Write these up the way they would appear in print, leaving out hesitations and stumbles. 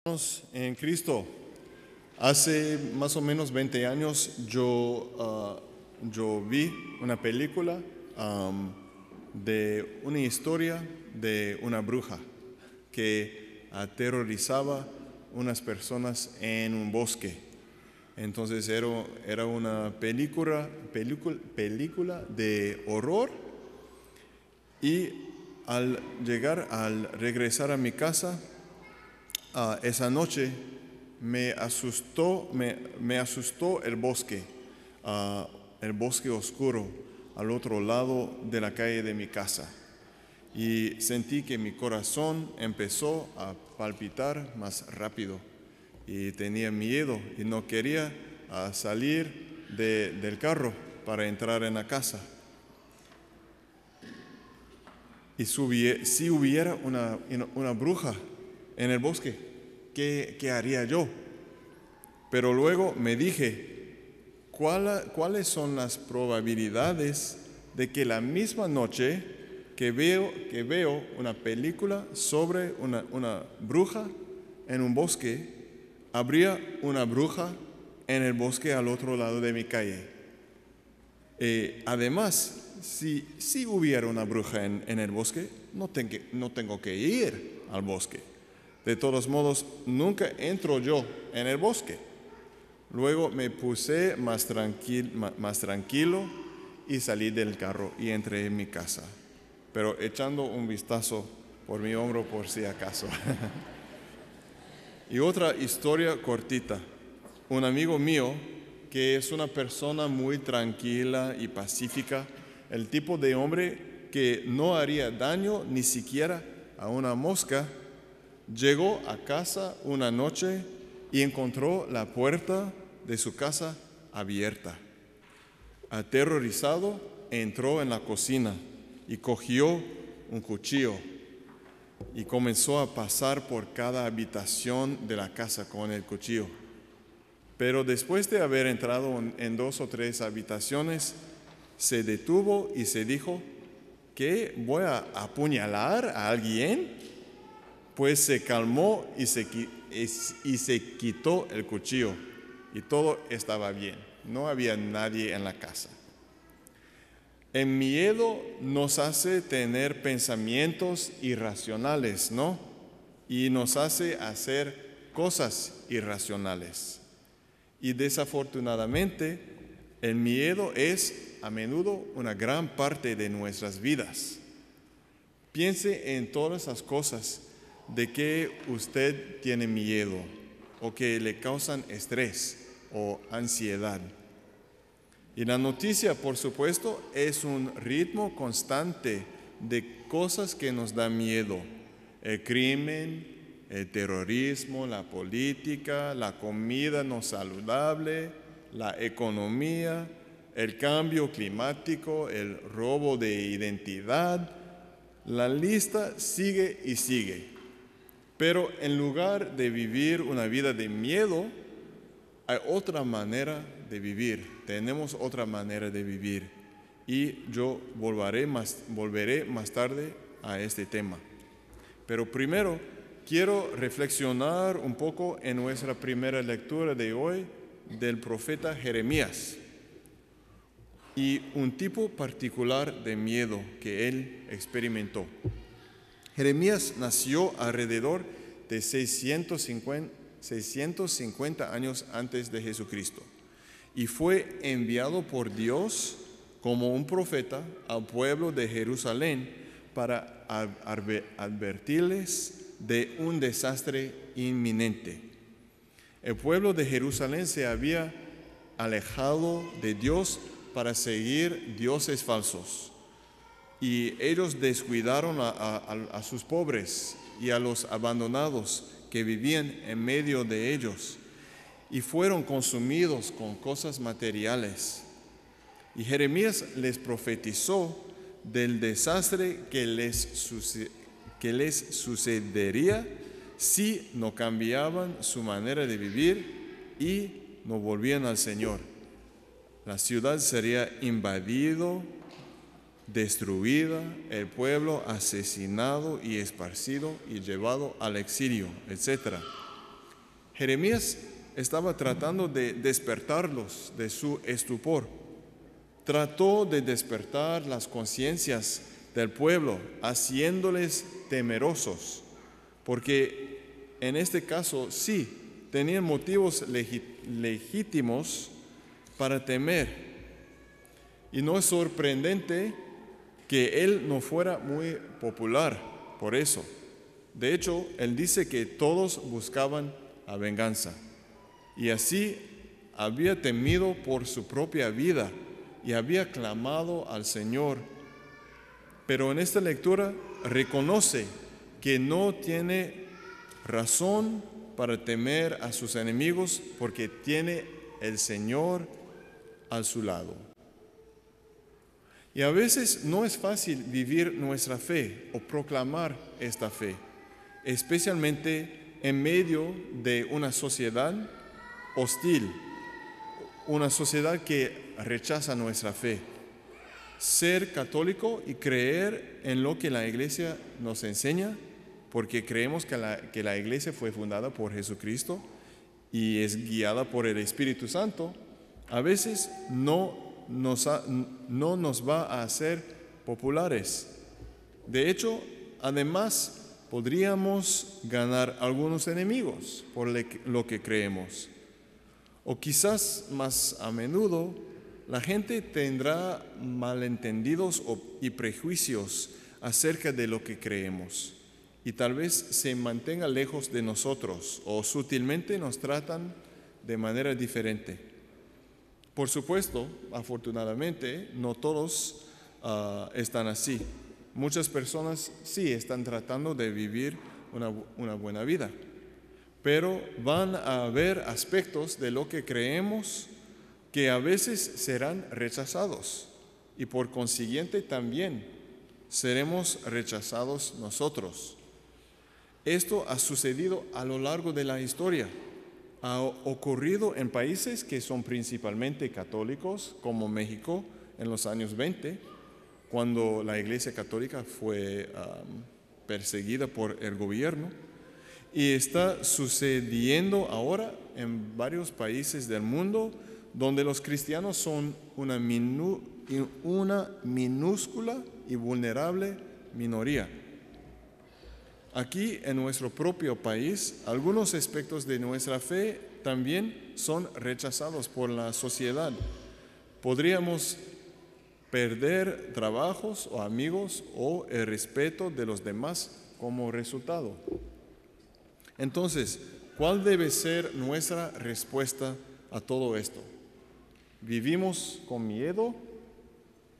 En Cristo, hace más o menos 20 años yo vi una película de una historia de una bruja que aterrorizaba unas personas en un bosque. Entonces era una película de horror, y al regresar a mi casa, esa noche me asustó el bosque oscuro al otro lado de la calle de mi casa. Y sentí que mi corazón empezó a palpitar más rápido y tenía miedo y no quería salir del carro para entrar en la casa. Y si hubiera una bruja en el bosque, ¿qué haría yo? Pero luego me dije, ¿cuáles son las probabilidades de que la misma noche que veo una película sobre una bruja en un bosque, habría una bruja en el bosque al otro lado de mi calle? Además, si hubiera una bruja en el bosque, no tengo que ir al bosque. De todos modos, nunca entro yo en el bosque. Luego me puse más tranquilo y salí del carro y entré en mi casa, pero echando un vistazo por mi hombro por si acaso. Y otra historia cortita. Un amigo mío, que es una persona muy tranquila y pacífica, el tipo de hombre que no haría daño ni siquiera a una mosca, llegó a casa una noche y encontró la puerta de su casa abierta. Aterrorizado, entró en la cocina y cogió un cuchillo y comenzó a pasar por cada habitación de la casa con el cuchillo. Pero después de haber entrado en 2 o 3 habitaciones, se detuvo y se dijo, ¿qué? ¿Voy a apuñalar a alguien? Pues se calmó y se quitó el cuchillo y todo estaba bien. No había nadie en la casa. El miedo nos hace tener pensamientos irracionales, ¿no? Y nos hace hacer cosas irracionales. Y desafortunadamente, el miedo es a menudo una gran parte de nuestras vidas. Piense en todas las cosas de que usted tiene miedo o que le causan estrés o ansiedad. Y la noticia, por supuesto, es un ritmo constante de cosas que nos dan miedo. El crimen, el terrorismo, la política, la comida no saludable, la economía, el cambio climático, el robo de identidad. La lista sigue y sigue. Pero en lugar de vivir una vida de miedo, hay otra manera de vivir. Tenemos otra manera de vivir. Y yo volveré más tarde a este tema. Pero primero, quiero reflexionar un poco en nuestra primera lectura de hoy del profeta Jeremías y un tipo particular de miedo que él experimentó. Jeremías nació alrededor de 650 años antes de Jesucristo y fue enviado por Dios como un profeta al pueblo de Jerusalén para advertirles de un desastre inminente. El pueblo de Jerusalén se había alejado de Dios para seguir dioses falsos, y ellos descuidaron a sus pobres y a los abandonados que vivían en medio de ellos, y fueron consumidos con cosas materiales. Y Jeremías les profetizó del desastre que les sucedería si no cambiaban su manera de vivir y no volvían al Señor. La ciudad sería invadido, destruida, el pueblo asesinado y esparcido y llevado al exilio, etc. Jeremías estaba tratando de despertarlos de su estupor. Trató de despertar las conciencias del pueblo, haciéndoles temerosos, porque en este caso sí, tenían motivos legítimos para temer. Y no es sorprendente que él no fuera muy popular por eso. De hecho, él dice que todos buscaban la venganza. Y así había temido por su propia vida y había clamado al Señor. Pero en esta lectura reconoce que no tiene razón para temer a sus enemigos porque tiene el Señor a su lado. Y a veces no es fácil vivir nuestra fe o proclamar esta fe, especialmente en medio de una sociedad hostil, una sociedad que rechaza nuestra fe. Ser católico y creer en lo que la Iglesia nos enseña, porque creemos que la Iglesia fue fundada por Jesucristo y es guiada por el Espíritu Santo, a veces no nos va a hacer populares. De hecho, además, podríamos ganar algunos enemigos por lo que creemos. O quizás más a menudo la gente tendrá malentendidos y prejuicios acerca de lo que creemos y tal vez se mantenga lejos de nosotros o sutilmente nos tratan de manera diferente. Por supuesto, afortunadamente, no todos están así. Muchas personas sí están tratando de vivir una buena vida, pero van a haber aspectos de lo que creemos que a veces serán rechazados y por consiguiente también seremos rechazados nosotros. Esto ha sucedido a lo largo de la historia. Ha ocurrido en países que son principalmente católicos, como México en los años 20, cuando la Iglesia Católica fue perseguida por el gobierno. Y está sucediendo ahora en varios países del mundo donde los cristianos son una minúscula y vulnerable minoría. Aquí en nuestro propio país, algunos aspectos de nuestra fe también son rechazados por la sociedad. Podríamos perder trabajos o amigos o el respeto de los demás como resultado. Entonces, ¿cuál debe ser nuestra respuesta a todo esto? ¿Vivimos con miedo?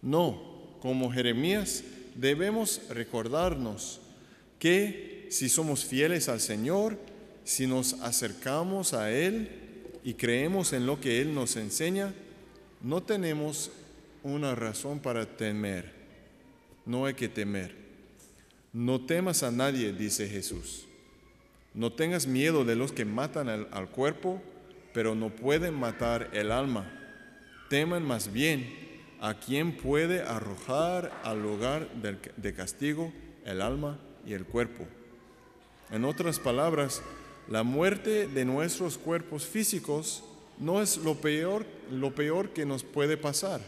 No, como Jeremías debemos recordarnos que si somos fieles al Señor, si nos acercamos a Él y creemos en lo que Él nos enseña, no tenemos una razón para temer. No hay que temer. No temas a nadie, dice Jesús. No tengas miedo de los que matan al cuerpo, pero no pueden matar el alma. Teman más bien a quien puede arrojar al lugar de castigo el alma y el cuerpo. En otras palabras, la muerte de nuestros cuerpos físicos no es lo peor que nos puede pasar.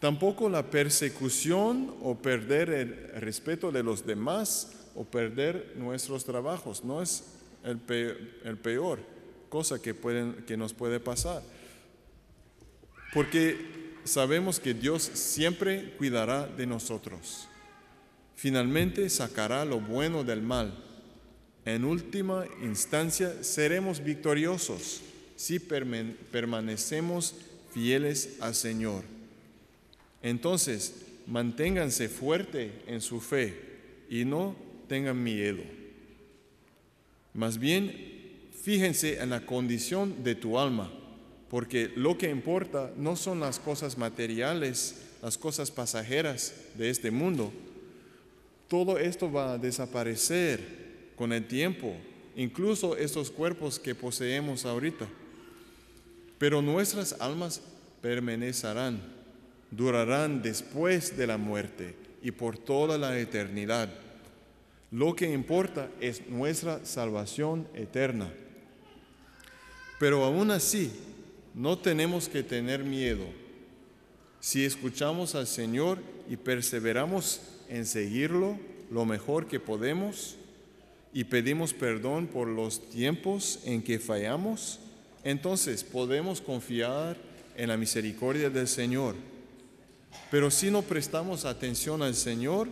Tampoco la persecución o perder el respeto de los demás o perder nuestros trabajos no es el peor cosa que nos puede pasar. Porque sabemos que Dios siempre cuidará de nosotros. Finalmente sacará lo bueno del mal. En última instancia seremos victoriosos si permanecemos fieles al Señor. Entonces, manténganse fuertes en su fe y no tengan miedo. Más bien, fíjense en la condición de tu alma, porque lo que importa no son las cosas materiales, las cosas pasajeras de este mundo. Todo esto va a desaparecer con el tiempo, incluso estos cuerpos que poseemos ahorita. Pero nuestras almas permanecerán, durarán después de la muerte y por toda la eternidad. Lo que importa es nuestra salvación eterna. Pero aún así, no tenemos que tener miedo. Si escuchamos al Señor y perseveramos en seguirlo lo mejor que podemos y pedimos perdón por los tiempos en que fallamos, entonces podemos confiar en la misericordia del Señor. Pero si no prestamos atención al Señor,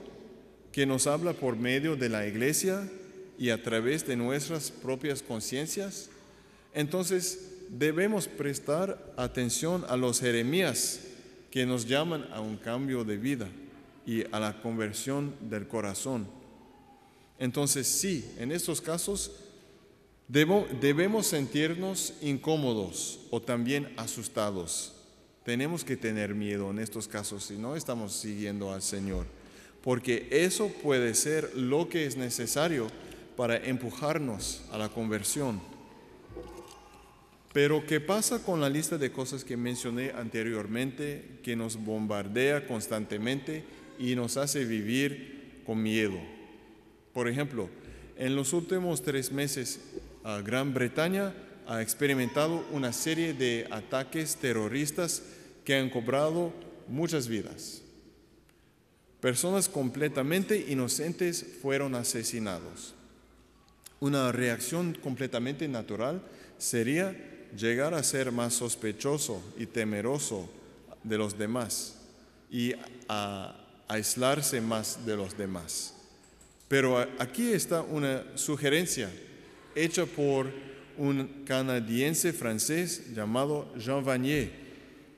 que nos habla por medio de la iglesia y a través de nuestras propias conciencias, entonces debemos prestar atención a los Jeremías que nos llaman a un cambio de vida y a la conversión del corazón. Entonces sí, en estos casos debemos sentirnos incómodos o también asustados. Tenemos que tener miedo en estos casos si no estamos siguiendo al Señor, porque eso puede ser lo que es necesario para empujarnos a la conversión. Pero ¿qué pasa con la lista de cosas que mencioné anteriormente, que nos bombardea constantemente y nos hace vivir con miedo? Por ejemplo, en los últimos 3 meses, Gran Bretaña ha experimentado una serie de ataques terroristas que han cobrado muchas vidas. Personas completamente inocentes fueron asesinados. Una reacción completamente natural sería llegar a ser más sospechoso y temeroso de los demás y a aislarse más de los demás. Pero aquí está una sugerencia hecha por un canadiense francés llamado Jean Vanier,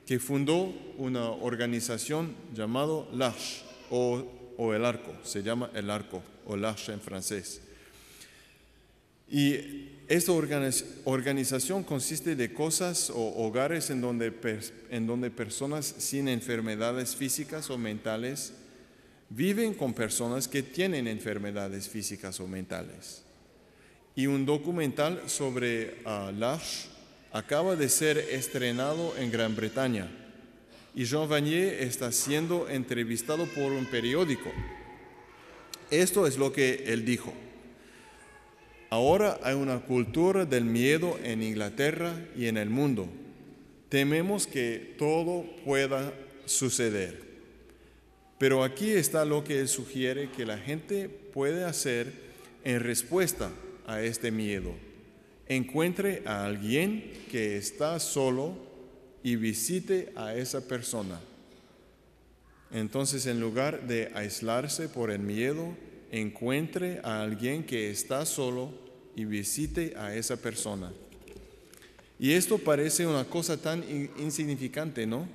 que fundó una organización llamada l'Arche o el Arco, se llama el Arco o l'Arche en francés. Y esta organización consiste de cosas o hogares en donde personas sin enfermedades físicas o mentales viven con personas que tienen enfermedades físicas o mentales. Y un documental sobre l'Arche acaba de ser estrenado en Gran Bretaña. Y Jean Vanier está siendo entrevistado por un periódico. Esto es lo que él dijo. Ahora hay una cultura del miedo en Inglaterra y en el mundo. Tememos que todo pueda suceder. Pero aquí está lo que él sugiere que la gente puede hacer en respuesta a este miedo. Encuentre a alguien que está solo y visite a esa persona. Entonces, en lugar de aislarse por el miedo, encuentre a alguien que está solo y visite a esa persona. Y esto parece una cosa tan insignificante, ¿no?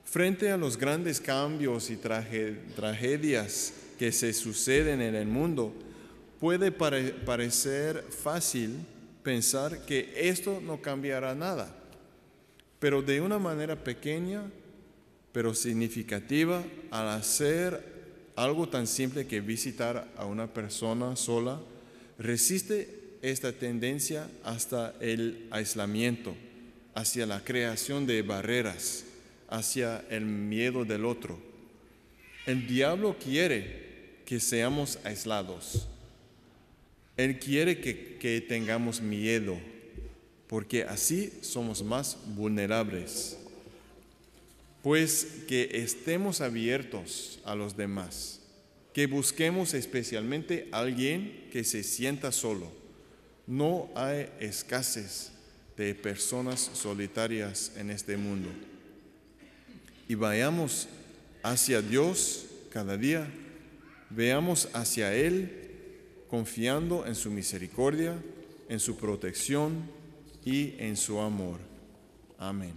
Frente a los grandes cambios y tragedias que se suceden en el mundo, puede parecer fácil pensar que esto no cambiará nada. Pero de una manera pequeña, pero significativa, al hacer algo tan simple que visitar a una persona sola, resiste esta tendencia hasta el aislamiento, hacia la creación de barreras, hacia el miedo del otro. El diablo quiere que seamos aislados. Él quiere que tengamos miedo, porque así somos más vulnerables. Pues que estemos abiertos a los demás, que busquemos especialmente a alguien que se sienta solo. No hay escasez de personas solitarias en este mundo. Y vayamos hacia Dios cada día, veamos hacia Él, confiando en su misericordia, en su protección y en su amor. Amén.